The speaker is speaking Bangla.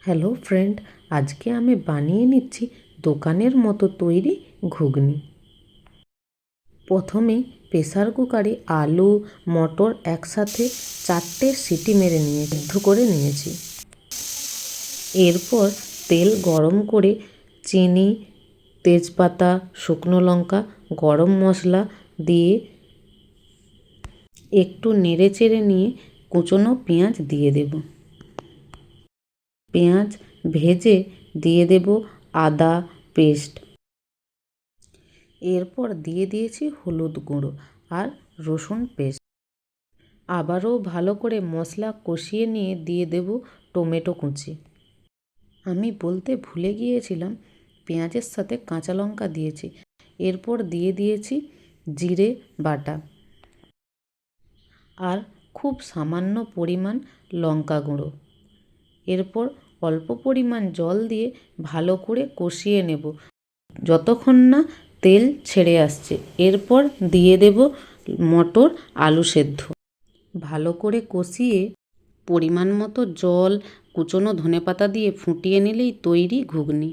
হ্যালো ফ্রেন্ড, আজকে আমি বানিয়ে নিচ্ছি দোকানের মতো তৈরি ঘুগনি। প্রথমে প্রেসার কুকারে আলু মটর একসাথে 4টে সিটি মেরে নিয়ে সিদ্ধ করে নিয়েছি। এরপর তেল গরম করে চিনি, তেজপাতা, শুকনো লঙ্কা, গরম মশলা দিয়ে একটু নেড়ে চেড়ে নিয়ে কুচনো পেঁয়াজ দিয়ে দেব। পেঁয়াজ ভেজে দিয়ে দেব আদা পেস্ট। এরপর দিয়ে দিয়েছি হলুদ গুঁড়ো আর রসুন পেস্ট। আবারও ভালো করে মশলা কষিয়ে নিয়ে দিয়ে দেব টমেটো কুচি। আমি বলতে ভুলে গিয়েছিলাম, পেঁয়াজের সাথে কাঁচা লঙ্কা দিয়েছি। এরপর দিয়ে দিয়েছি জিরে বাটা আর খুব সামান্য পরিমাণ লঙ্কা গুঁড়ো। এরপর অল্প পরিমাণ জল দিয়ে ভালো করে কষিয়ে নেব যতক্ষণ না তেল ছেড়ে আসছে। এরপর দিয়ে দেব মটর আলু সেদ্ধ। ভালো করে কষিয়ে পরিমাণ মতো জল, কুচনো ধনেপাতা দিয়ে ফুটিয়ে নিলেই তৈরি ঘুগনি।